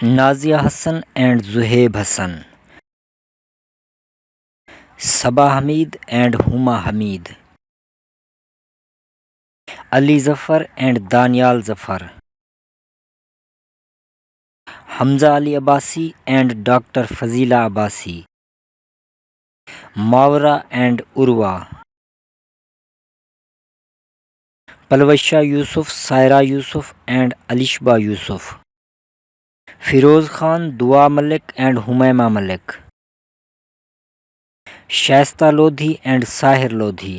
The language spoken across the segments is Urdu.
Nazia Hassan and Zohaib Hassan, Saba Hameed and Huma Hameed, Ali Zafar and Danyal Zafar, Hamza Ali Abbasi and doctor Fazeela Abbasi, Mawra and Urwa, Palwasha Yousuf, Saira Yousuf and Alishba Yousuf, Feroze Khan, Dua Malik and Humaima Malik, Shaista Lodhi and Sahir Lodhi,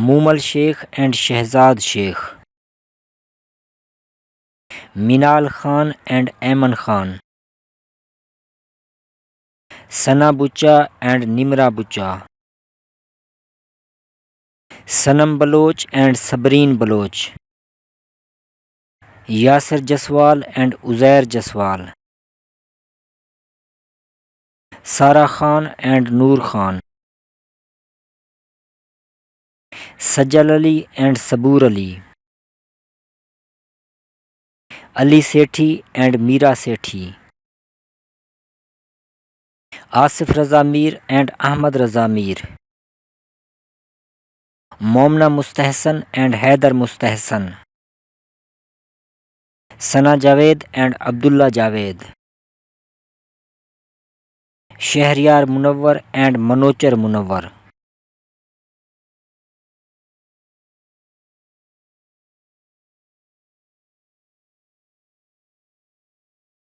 Momal Sheikh and Shahzad Sheikh, Minal Khan and Aiman Khan, Sana Bucha and Nimra Bucha, Sanam Baloch and Sabreen Baloch, Yasir Jaswal and Uzair Jaswal, Sara Khan and Noor Khan, Sajal Ali and Saboor Ali, Ali Sethi and Meera Sethi, Asif Raza Mir and Ahmed Raza Mir, Momina Mustehsan and Haider Mustehsan, Sana Javed and Abdullah Javed, Shehryar Munawar and Manuchehr Munawar,